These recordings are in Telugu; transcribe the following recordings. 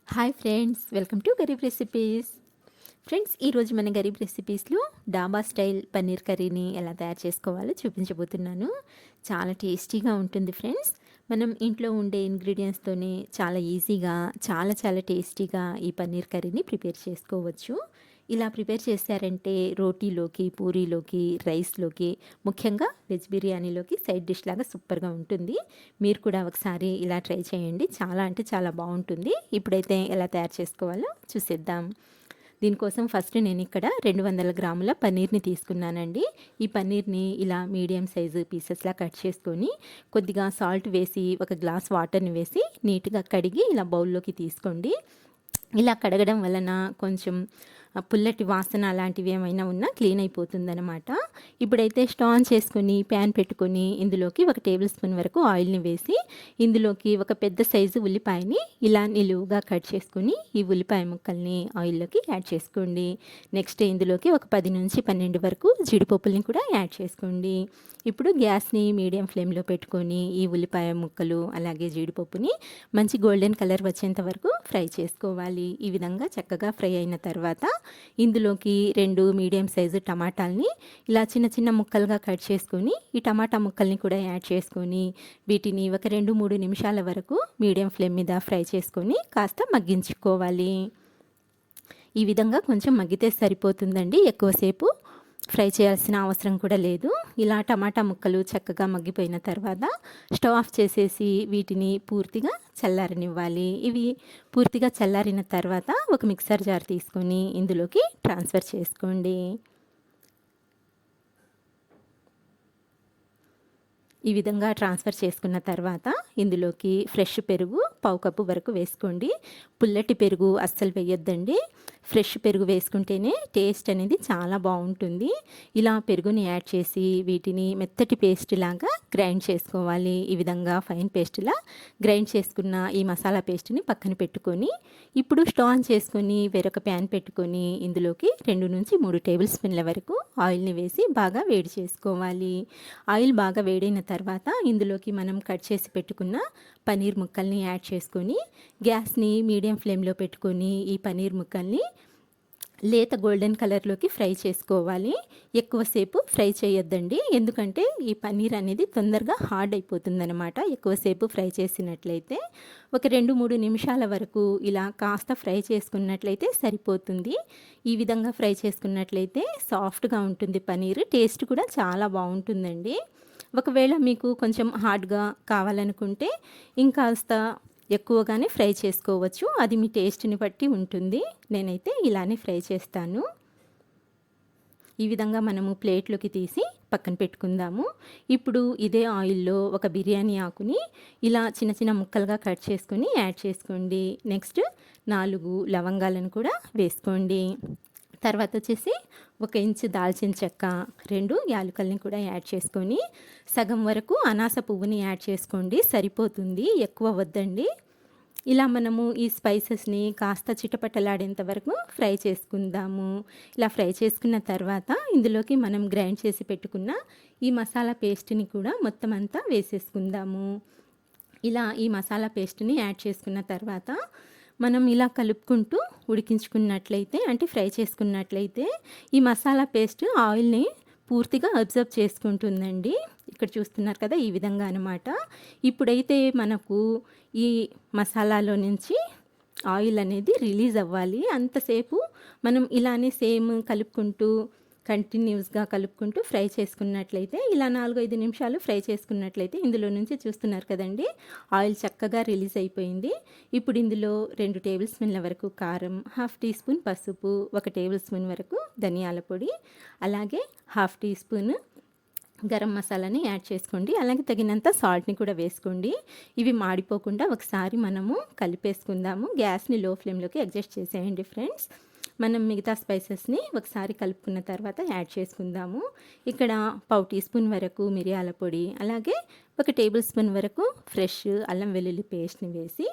Hi friends, welcome to Garib recipes. Friends, ఈరోజు మన గరీబ్ రెసిపీస్లో డాబా స్టైల్ పన్నీర్ కర్రీని ఎలా తయారు చేసుకోవాలో చూపించబోతున్నాను. చాలా టేస్టీగా ఉంటుంది ఫ్రెండ్స్. మనం ఇంట్లో ఉండే ఇంగ్రీడియంట్స్తోనే చాలా ఈజీగా చాలా టేస్టీగా ఈ పన్నీర్ కర్రీని ప్రిపేర్ చేసుకోవచ్చు. ఇలా ప్రిపేర్ చేశారంటే రోటీలోకి, పూరీలోకి, రైస్లోకి, ముఖ్యంగా వెజ్ బిర్యానీలోకి సైడ్ డిష్ లాగా సూపర్గా ఉంటుంది. మీరు కూడా ఒకసారి ఇలా ట్రై చేయండి. చాలా అంటే చాలా బాగుంటుంది. ఇప్పుడైతే ఎలా తయారు చేసుకోవాలో చూసేద్దాం. దీనికోసం ఫస్ట్ నేను ఇక్కడ 200 గ్రాముల పన్నీర్ని తీసుకున్నానండి. ఈ పన్నీర్ని ఇలా మీడియం సైజు పీసెస్లా కట్ చేసుకొని కొద్దిగా సాల్ట్ వేసి ఒక గ్లాస్ వాటర్ని వేసి నీట్గా కడిగి ఇలా బౌల్లోకి తీసుకోండి. ఇలా కడగడం వలన కొంచెం పుల్లటి వాసన అలాంటివి ఏమైనా ఉన్నా క్లీన్ అయిపోతుందన్నమాట. ఇప్పుడైతే స్టవ్ ఆన్ చేసుకొని ప్యాన్ పెట్టుకొని ఇందులోకి 1 టేబుల్ స్పూన్ వరకు ఆయిల్ని వేసి ఇందులోకి ఒక పెద్ద సైజు ఉల్లిపాయని ఇలా నిలువుగా కట్ చేసుకొని ఈ ఉల్లిపాయ ముక్కల్ని ఆయిల్లోకి యాడ్ చేసుకోండి. నెక్స్ట్ ఇందులోకి ఒక 10 నుంచి 12 వరకు జీడిపప్పుల్ని కూడా యాడ్ చేసుకోండి. ఇప్పుడు గ్యాస్ని మీడియం ఫ్లేమ్లో పెట్టుకొని ఈ ఉల్లిపాయ ముక్కలు అలాగే జీడిపప్పుని మంచి గోల్డెన్ కలర్ వచ్చేంత వరకు ఫ్రై చేసుకోవాలి. ఈ విధంగా చక్కగా ఫ్రై అయిన తర్వాత ఇందులోకి 2 మీడియం సైజు టమాటాలని ఇలా చిన్న ముక్కలుగా కట్ చేసుకొని ఈ టమాటా ముక్కల్ని కూడా యాడ్ చేసుకొని వీటిని ఒక 2-3 నిమిషాల వరకు మీడియం ఫ్లేమ్ మీద ఫ్రై చేసుకొని కాస్త మగ్గించుకోవాలి. ఈ విధంగా కొంచెం మగ్గితే సరిపోతుందండి. ఎక్కువసేపు ఫ్రై చేయాల్సిన అవసరం కూడా లేదు. ఇలా టమాటా ముక్కలు చక్కగా మగ్గిపోయిన తర్వాత స్టవ్ ఆఫ్ చేసేసి వీటిని పూర్తిగా చల్లారనివ్వాలి. ఇవి పూర్తిగా చల్లారిన తర్వాత ఒక మిక్సర్ జార్ తీసుకొని ఇందులోకి ట్రాన్స్ఫర్ చేసుకోండి. ఈ విధంగా ట్రాన్స్ఫర్ చేసుకున్న తర్వాత ఇందులోకి ఫ్రెష్ పెరుగు 1/2 కప్పు వరకు వేసుకోండి. పుల్లటి పెరుగు అస్సలు వేయొద్దండి. ఫ్రెష్ పెరుగు వేసుకుంటేనే టేస్ట్ అనేది చాలా బాగుంటుంది. ఇలా పెరుగుని యాడ్ చేసి వీటిని మెత్తటి పేస్ట్ లాగా గ్రైండ్ చేసుకోవాలి. ఈ విధంగా ఫైన్ పేస్ట్లా గ్రైండ్ చేసుకున్న ఈ మసాలా పేస్ట్ని పక్కన పెట్టుకొని ఇప్పుడు స్టవ్ ఆన్ చేసుకొని వేరొక ప్యాన్ పెట్టుకొని ఇందులోకి 2 నుంచి 3 టేబుల్ స్పూన్ల వరకు ఆయిల్ని వేసి బాగా వేడి చేసుకోవాలి. ఆయిల్ బాగా వేడైన తర్వాత ఇందులోకి మనం కట్ చేసి పెట్టుకున్న పన్నీర్ ముక్కల్ని యాడ్ చేసుకొని గ్యాస్ని మీడియం ఫ్లేమ్లో పెట్టుకొని ఈ పన్నీర్ ముక్కల్ని లేత గోల్డెన్ కలర్లోకి ఫ్రై చేసుకోవాలి. ఎక్కువసేపు ఫ్రై చేయొద్దండి, ఎందుకంటే ఈ పన్నీర్ అనేది తొందరగా హార్డ్ అయిపోతుందన్నమాట. ఎక్కువసేపు ఫ్రై చేసినట్లయితే ఒక 2-3 నిమిషాల వరకు ఇలా కాస్త ఫ్రై చేసుకున్నట్లయితే సరిపోతుంది. ఈ విధంగా ఫ్రై చేసుకున్నట్లయితే సాఫ్ట్గా ఉంటుంది పన్నీర్. టేస్ట్ కూడా చాలా బాగుంటుందండి. ఒకవేళ మీకు కొంచెం హార్డ్గా కావాలనుకుంటే ఇంకాస్త ఎక్కువగానే ఫ్రై చేసుకోవచ్చు. అది మీ టేస్ట్ని బట్టి ఉంటుంది. నేనైతే ఇలానే ఫ్రై చేస్తాను. ఈ విధంగా మనము ప్లేట్లోకి తీసి పక్కన పెట్టుకుందాము. ఇప్పుడు ఇదే ఆయిల్లో ఒక బిర్యానీ ఆకుని ఇలా చిన్న ముక్కలుగా కట్ చేసుకొని యాడ్ చేసుకోండి. నెక్స్ట్ 4 లవంగాలను కూడా వేసుకోండి. తర్వాత వచ్చేసి 1 ఇంచు దాల్చిన చెక్క, 2 యాలకుల్ని కూడా యాడ్ చేసుకొని సగం వరకు అనాస పువ్వుని యాడ్ చేసుకోండి, సరిపోతుంది. ఎక్కువ వద్దండి. ఇలా మనము ఈ స్పైసెస్ని కాస్త చిటపటలాడేంత వరకు ఫ్రై చేసుకుందాము. ఇలా ఫ్రై చేసుకున్న తర్వాత ఇందులోకి మనం గ్రైండ్ చేసి పెట్టుకున్న ఈ మసాలా పేస్ట్ని కూడా మొత్తం అంతా వేసేసుకుందాము. ఇలా ఈ మసాలా పేస్ట్ని యాడ్ చేసుకున్న తర్వాత మనం ఇలా కలుపుకుంటూ ఉడికించుకున్నట్లయితే, అంటే ఫ్రై చేసుకున్నట్లయితే ఈ మసాలా పేస్ట్ ఆయిల్ని పూర్తిగా అబ్జర్వ్ చేసుకుంటుందండి. ఇక్కడ చూస్తున్నారు కదా, ఈ విధంగా అనమాట. ఇప్పుడైతే మనకు ఈ మసాలాలో నుంచి ఆయిల్ అనేది రిలీజ్ అవ్వాలి. అంతసేపు మనం ఇలానే సేమ్ కంటిన్యూస్గా కలుపుకుంటూ ఫ్రై చేసుకున్నట్లయితే, ఇలా 4-5 నిమిషాలు ఫ్రై చేసుకున్నట్లయితే ఇందులో నుంచి చూస్తున్నారు కదండి, ఆయిల్ చక్కగా రిలీజ్ అయిపోయింది. ఇప్పుడు ఇందులో 2 టేబుల్ స్పూన్ల వరకు కారం, 1/2 టీ స్పూన్ పసుపు, 1 టేబుల్ స్పూన్ వరకు ధనియాల పొడి, అలాగే 1/2 టీ స్పూన్ గరం మసాలాని యాడ్ చేసుకోండి. అలాగే తగినంత సాల్ట్ని కూడా వేసుకోండి. ఇవి మాడిపోకుండా ఒకసారి మనము కలిపేసుకుందాము. గ్యాస్ని లో ఫ్లేమ్లోకి అడ్జస్ట్ చేసేయండి ఫ్రెండ్స్. మనం మిగతా స్పైసెస్ని ఒకసారి కలుపుకున్న తర్వాత యాడ్ చేసుకుందాము. ఇక్కడ 1/2 టీ స్పూన్ వరకు మిరియాల పొడి, అలాగే 1 టేబుల్ స్పూన్ వరకు ఫ్రెష్ అల్లం వెల్లుల్లి పేస్ట్ని వేసి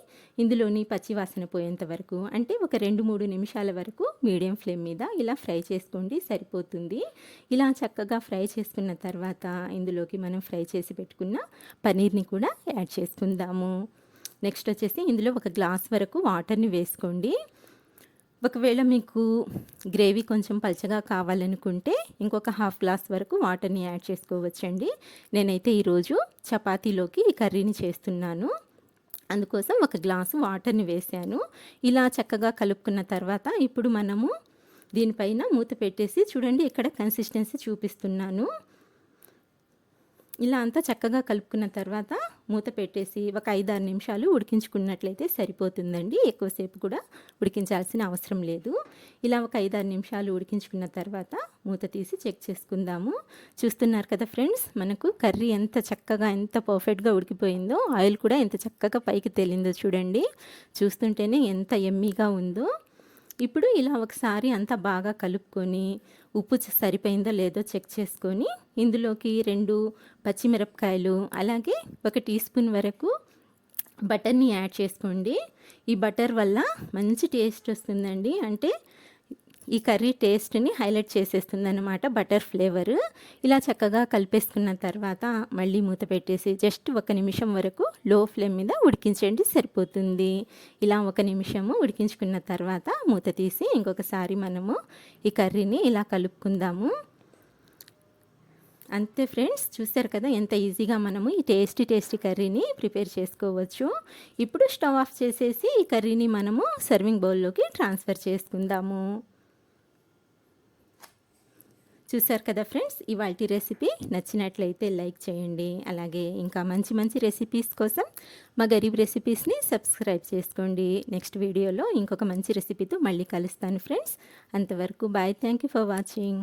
ఇందులోని పచ్చివాసన పోయేంత వరకు, అంటే ఒక 2-3 నిమిషాల వరకు మీడియం ఫ్లేమ్ మీద ఇలా ఫ్రై చేసుకోండి, సరిపోతుంది. ఇలా చక్కగా ఫ్రై చేసుకున్న తర్వాత ఇందులోకి మనం ఫ్రై చేసి పెట్టుకున్న పన్నీర్ని కూడా యాడ్ చేసుకుందాము. నెక్స్ట్ వచ్చేసి ఇందులో ఒక గ్లాస్ వరకు వాటర్ని వేసుకోండి. ఒకవేళ మీకు గ్రేవీ కొంచెం పలచగా కావాలనుకుంటే ఇంకొక హాఫ్ గ్లాస్ వరకు వాటర్ని యాడ్ చేసుకోవచ్చండి. నేనైతే ఈరోజు చపాతీలోకి ఈ కర్రీని చేస్తున్నాను, అందుకోసం ఒక గ్లాసు వాటర్ని వేసాను. ఇలా చక్కగా కలుపుకున్న తర్వాత ఇప్పుడు మనము దీనిపైన మూత పెట్టేసి చూడండి, ఇక్కడ కన్సిస్టెన్సీ చూపిస్తున్నాను. ఇలా అంతా చక్కగా కలుపుకున్న తర్వాత మూత పెట్టేసి ఒక 5-6 నిమిషాలు ఉడికించుకున్నట్లయితే సరిపోతుందండి. ఎక్కువసేపు కూడా ఉడికించాల్సిన అవసరం లేదు. ఇలా ఒక 5-6 నిమిషాలు ఉడికించుకున్న తర్వాత మూత తీసి చెక్ చేసుకుందాము. చూస్తున్నారు కదా ఫ్రెండ్స్, మనకు కర్రీ ఎంత చక్కగా ఎంత పర్ఫెక్ట్గా ఉడికిపోయిందో, ఆయిల్ కూడా ఎంత చక్కగా పైకి తేలిందో చూడండి. చూస్తుంటేనే ఎంత యమ్మీగా ఉందో. ఇప్పుడు ఇలా ఒకసారి అంతా బాగా కలుపుకొని ఉప్పు సరిపోయిందో లేదో చెక్ చేసుకొని ఇందులోకి 2 పచ్చిమిరపకాయలు అలాగే 1 టీ స్పూన్ వరకు బటర్ని యాడ్ చేసుకోండి. ఈ బటర్ వల్ల మంచి టేస్ట్ వస్తుందండి. అంటే ఈ కర్రీ టేస్ట్ని హైలైట్ చేసేస్తుంది అన్నమాట బటర్ ఫ్లేవర్. ఇలా చక్కగా కలిపేసుకున్న తర్వాత మళ్ళీ మూత పెట్టేసి జస్ట్ 1 నిమిషం వరకు లో ఫ్లేమ్ మీద ఉడికించండి, సరిపోతుంది. ఇలా 1 నిమిషము ఉడికించుకున్న తర్వాత మూత తీసి ఇంకొకసారి మనము ఈ కర్రీని ఇలా కలుపుకుందాము. అంతే ఫ్రెండ్స్, చూసారు కదా ఎంత ఈజీగా మనము ఈ టేస్టీ కర్రీని ప్రిపేర్ చేసుకోవచ్చు. ఇప్పుడు స్టవ్ ఆఫ్ చేసేసి ఈ కర్రీని మనము సర్వింగ్ బౌల్లోకి ట్రాన్స్ఫర్ చేసుకుందాము. చూసారు కదా ఫ్రెండ్స్, ఇవాల్టి రెసిపీ నచ్చినట్లయితే లైక్ చేయండి. అలాగే ఇంకా మంచి రెసిపీస్ కోసం మా గరీబ్ రెసిపీస్ని సబ్స్క్రైబ్ చేసుకోండి. నెక్స్ట్ వీడియోలో ఇంకొక మంచి రెసిపీతో మళ్ళీ కలుస్తాను ఫ్రెండ్స్. అంతవరకు bye. Thank you for watching.